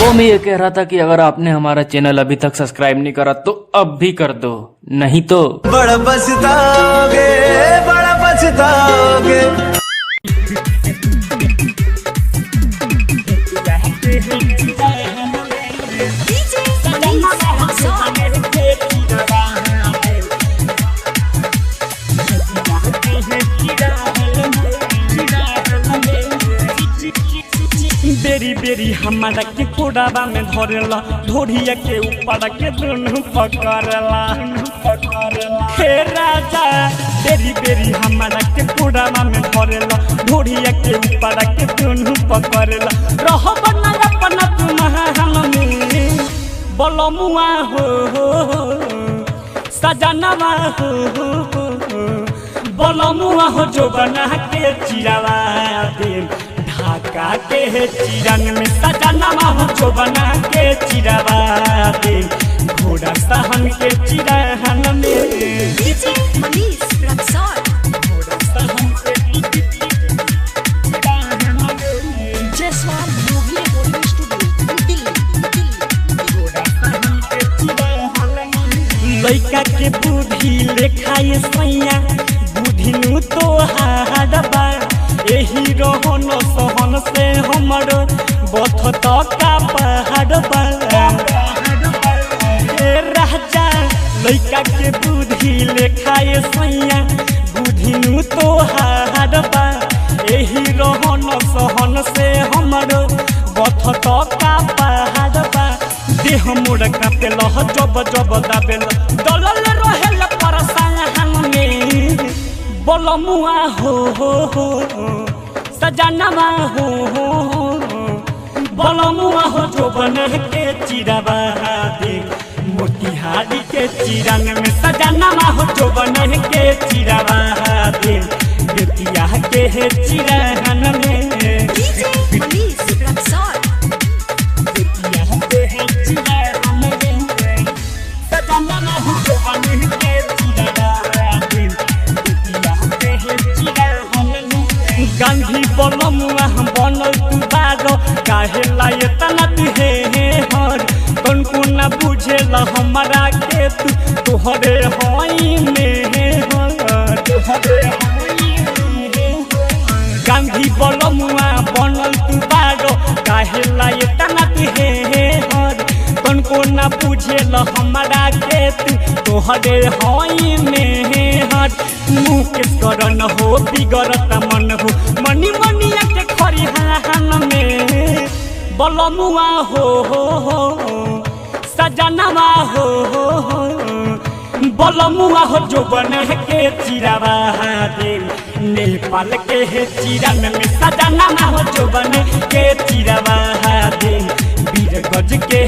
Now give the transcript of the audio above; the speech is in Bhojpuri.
वो मैं ये कह रहा था कि अगर आपने हमारा चैनल अभी तक सब्सक्राइब नहीं करा तो अब भी कर दो, नहीं तो बड़ा पछताओगे, बड़ा पछताओगे। बेरी बेरी हमारा के कोडाबा में धरेला, ढोढ़िया के ऊपर के दोनों पकड़ला। हे राजा बेरी बेरी हमारा के कोडाबा में धरेला, ढोढ़िया के ऊपर के दोनों पकड़ला। रह बना अपना तुम में बलमुआ हो सजनवा हो बलमुआ हो जो बना के चिरावा दे ढाका के चिरंग में सजनवा हो जो बना के चिरावा दे घोड़ा सहन के चिरहन में डीजे मनीष रक्सौल घोड़ा सहन के Jaswal Mowgli Bollywood studio Delhi. घोड़ा सहन के चिरहन में लइका के बुद्धि लेखाए सैया बुद्धि नु तो हाडबा एही रहन सहन से हमर बथ का पहाड़बा। ए राजा लइका के बुद्धि लेखाए सैया बुद्धि नु तो हाडबा एही रहन सहन से हमर बथ का पहाड़बा। देह मोर कापे लह जब जब दाबेल दलल रहेल परसान में बलमुआ हो सजनवा हो बलमुआ हो जो बन के चिरावा दे मोतिहारी के चिरंग में सजनवा हो जो बन के चिरावा दे बेतिया के चिरहन में डीजे मनीष रक्सौल बेतिया के चिरहन में सजनवा हो जो बन के चिरावा दे गांधी बलमुआ बनल तू बारो काहे लाए तनत हे हर कौन को न बुझेला हमारा के तू तोहरे होई में हर तोहरे गांधी बलमुआ बनल तू बारो काहे लाए तनत हे हर कौन को न बुझेला हमारा के तू तोहरे होई में हर मुकेश करन हो बिगड़त मन हो मनी मनिया के खरिहान में बलमुआ हो सजनवा हो बलमुआ हो जो बन के चिरावा दे नेपाल के चिरंग में सजनवा हो जो बन के चिरावा दे बीरगंज के